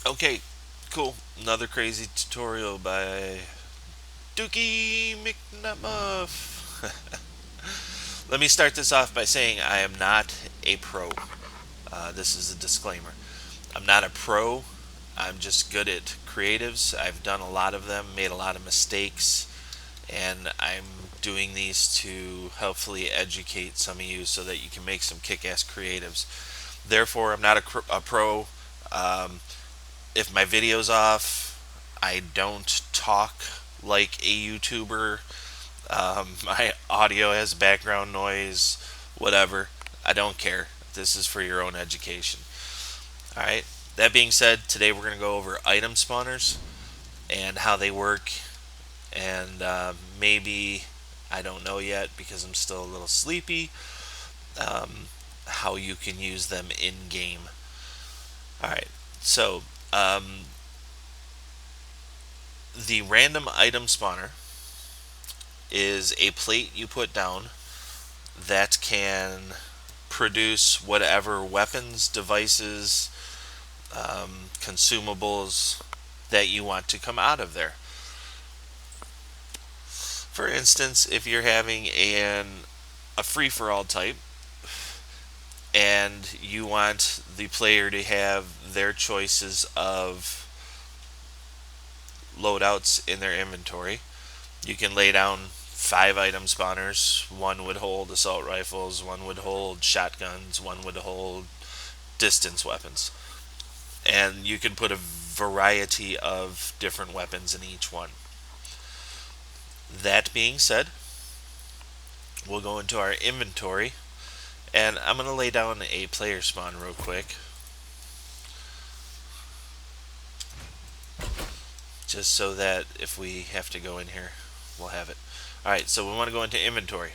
Okay, cool. Another crazy tutorial by Dookie McNutmuff. Let me start this off by saying I am not a pro. This is a disclaimer. I'm not a pro. I'm just good at creatives. I've done a lot of them, made a lot of mistakes, and I'm doing these to hopefully educate some of you so that you can make some kick-ass creatives. Therefore, I'm not a pro. Um, if my video's off, I don't talk like a YouTuber. My audio has background noise, whatever. I don't care. This is for your own education. Alright, that being said, today we're going to go over item spawners and how they work, and maybe, I don't know yet because I'm still a little sleepy, um, how you can use them in game. Alright, so the random item spawner is a plate you put down that can produce whatever weapons, devices, consumables that you want to come out of there. For instance, if you're having a free for all type and you want the player to have their choices of loadouts in their inventory, you can lay down 5 item spawners. One would hold assault rifles, one would hold shotguns, one would hold distance weapons. And you can put a variety of different weapons in each one. That being said, we'll go into our inventory, and I'm going to lay down a player spawn real quick, just so that if we have to go in here, we'll have it. Alright, so we want to go into inventory.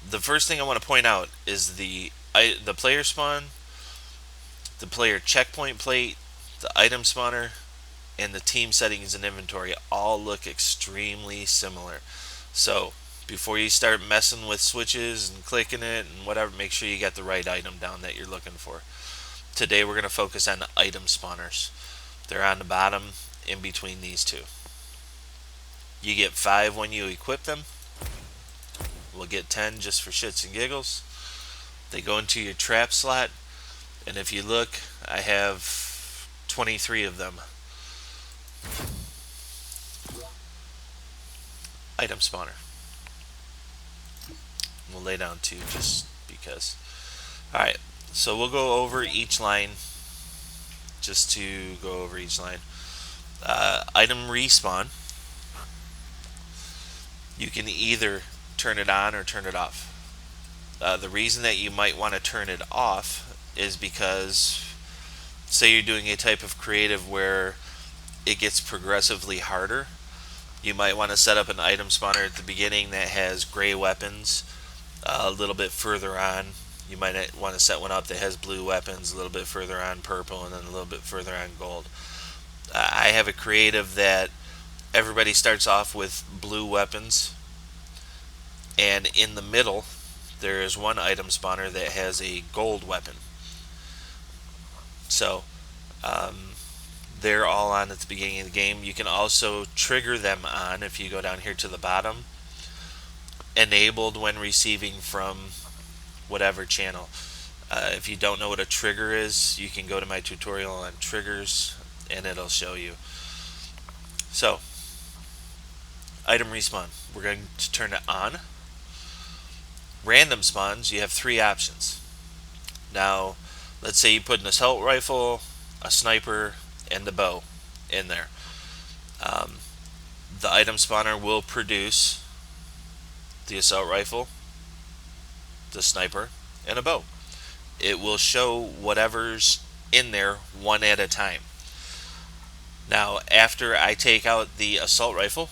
The first thing I want to point out is the player spawn, the player checkpoint plate, the item spawner, and the team settings and inventory all look extremely similar. So before you start messing with switches and clicking it and whatever, make sure you get the right item down that you're looking for. Today we're going to focus on the item spawners. They're on the bottom in between these two. You get 5 when you equip them. We'll get 10 just for shits and giggles. They go into your trap slot, and if you look, I have 23 of them. Item spawner. We'll lay down 2 just because. Alright, so we'll go over each line, just to go over each line. Item respawn. You can either turn it on or turn it off. The reason that you might want to turn it off is because, say you're doing a type of creative where it gets progressively harder, you might want to set up an item spawner at the beginning that has gray weapons. A little bit further on, you might want to set one up that has blue weapons, a little bit further on purple, and then a little bit further on gold. I have a creative that everybody starts off with blue weapons, and in the middle there is one item spawner that has a gold weapon. So they're all on at the beginning of the game. You can also trigger them on if you go down here to the bottom. Enabled when receiving from whatever channel. If you don't know what a trigger is, you can go to my tutorial on triggers and it'll show you. So, item respawn. We're going to turn it on. Random spawns, you have 3 options. Now, let's say you put an assault rifle, a sniper, and a bow in there. The item spawner will produce the assault rifle, the sniper, and a bow. It will show whatever's in there one at a time. Now, after I take out the assault rifle,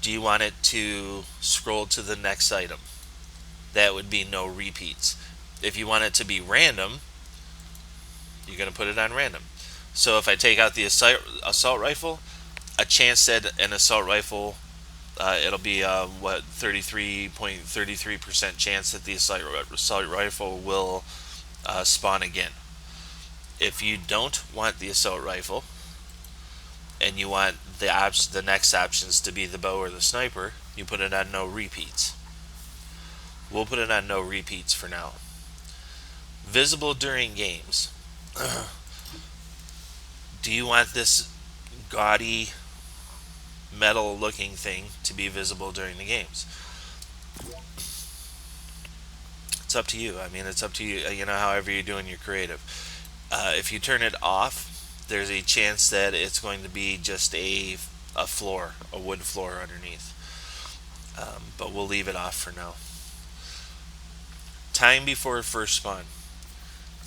do you want it to scroll to the next item? That would be no repeats. If you want it to be random, you're going to put it on random. So if I take out the assault rifle, a chance that an assault rifle, it'll be 33.33% chance that the assault rifle will spawn again. If you don't want the assault rifle and you want the next options to be the bow or the sniper, you put it on no repeats. We'll put it on no repeats for now. Visible during games. Do you want this gaudy metal looking thing to be visible during the games? It's up to you. I mean, it's up to you, however you're doing your creative. If you turn it off, there's a chance that it's going to be just a floor, a wood floor underneath. But we'll leave it off for now. Time before first spawn.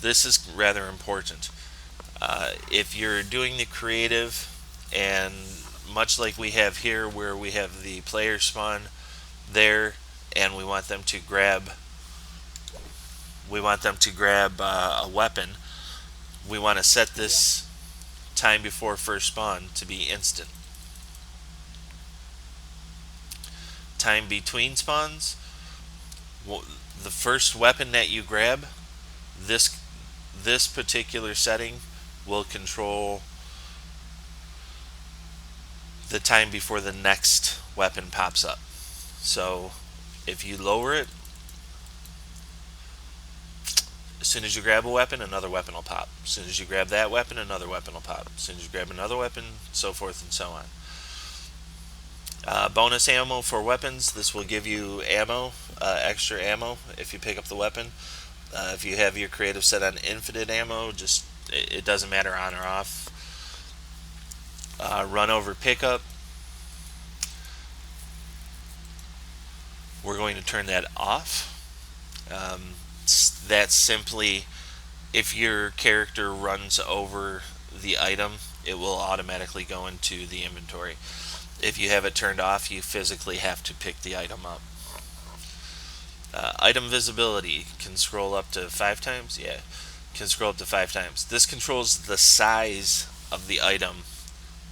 This is rather important. If you're doing the creative, and much like we have here where we have the player spawn there, and we want them to grab a weapon, we want to set this time before first spawn to be instant. Time between spawns, the first weapon that you grab, this particular setting will control the time before the next weapon pops up. So if you lower it, as soon as you grab a weapon, another weapon will pop. As soon as you grab that weapon, another weapon will pop. As soon as you grab another weapon, so forth and so on. Bonus ammo for weapons. This will give you ammo, extra ammo if you pick up the weapon. If you have your creative set on infinite ammo, it doesn't matter on or off. Run over pickup. We're going to turn that off. That's simply if your character runs over the item, it will automatically go into the inventory. If you have it turned off, you physically have to pick the item up. Item visibility can scroll up to 5 times. Yeah, can scroll up to 5 times. This controls the size of the item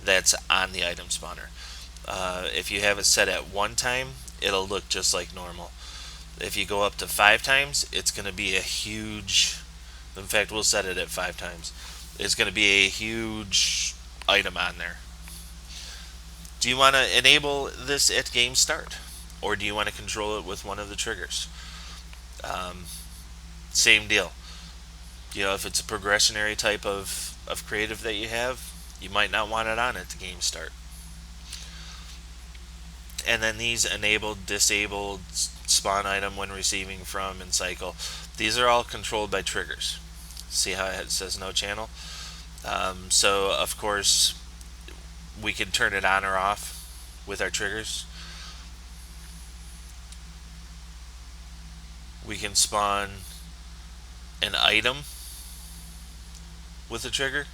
that's on the item spawner. If you have it set at 1 time, it'll look just like normal. If you go up to 5 times, it's going to be a huge, in fact we'll set it at 5 times, it's going to be a huge item on there. Do you want to enable this at game start, or do you want to control it with one of the triggers? Same deal. If it's a progressionary type of creative that you have, you might not want it on at the game start. And then these enabled, disabled, spawn item when receiving from, and cycle. These are all controlled by triggers. See how it says no channel? So of course we can turn it on or off with our triggers. We can spawn an item with a trigger,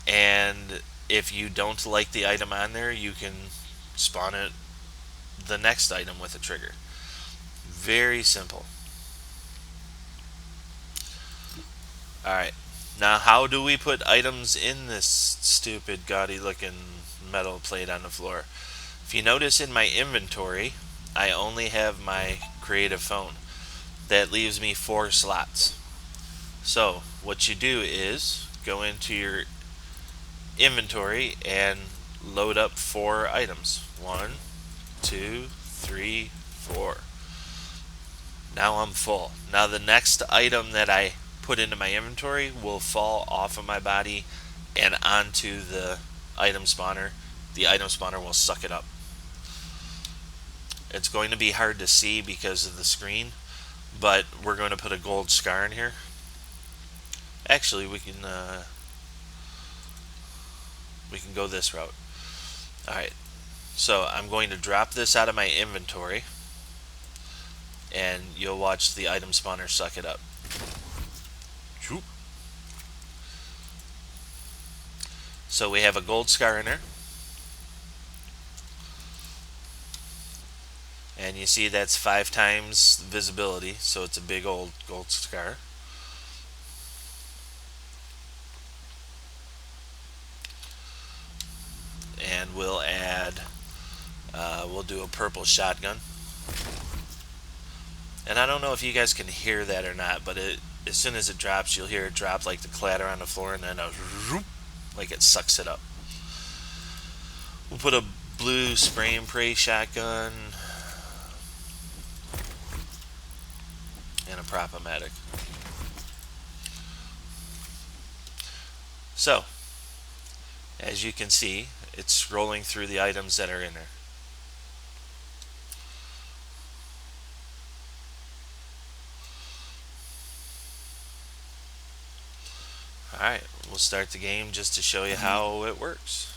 and if you don't like the item on there, you can spawn the next item with a trigger. Very simple. Alright, now how do we put items in this stupid gaudy looking metal plate on the floor? If you notice in my inventory, I only have my creative phone. That leaves me 4 slots. So what you do is go into your inventory and load up 4 items. 1, 2, 3, 4. Now I'm full. Now the next item that I put into my inventory will fall off of my body and onto the item spawner. The item spawner will suck it up. It's going to be hard to see because of the screen, but we're going to put a gold scar in here. Actually, we can go this route. Alright, so I'm going to drop this out of my inventory, and you'll watch the item spawner suck it up. So we have a gold scar in there, and you see that's 5 times visibility, so it's a big old gold scar. And we'll add, we'll do a purple shotgun. And I don't know if you guys can hear that or not, but as soon as it drops, you'll hear it drop like the clatter on the floor, and then a zoop, like it sucks it up. We'll put a blue spray and pray shotgun and a Prop-O-Matic. So, as you can see, it's scrolling through the items that are in there. Alright, we'll start the game just to show you how it works.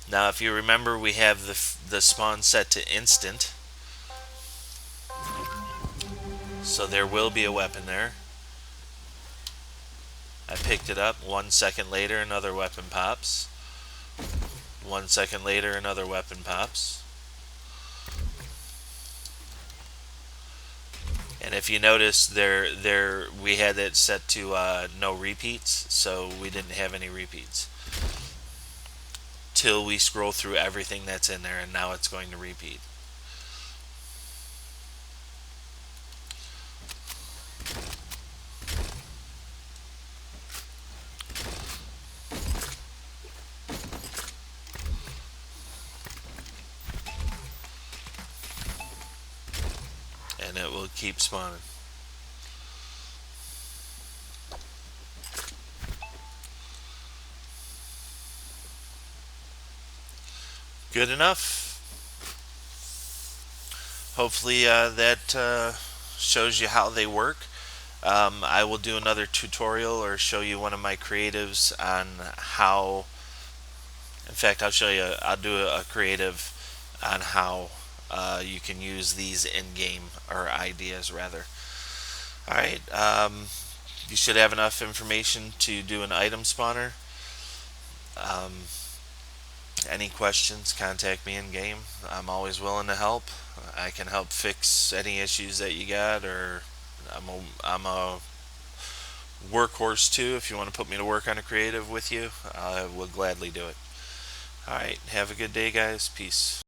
Now, if you remember, we have the spawn set to instant. So there will be a weapon there. I picked it up. 1 second later, another weapon pops. 1 second later, another weapon pops. And if you notice, we had it set to no repeats, so we didn't have any repeats till we scroll through everything that's in there, and now it's going to repeat. And it will keep spawning. Good enough. Hopefully that shows you how they work. I will do another tutorial or show you one of my creatives on how. In fact, I'll do a creative on how you can use these in-game, or ideas rather. Alright, you should have enough information to do an item spawner. Any questions, contact me in game. I'm always willing to help. I can help fix any issues that you got, or I'm a workhorse too. If you want to put me to work on a creative with you, I will gladly do it. Alright, have a good day, guys. Peace.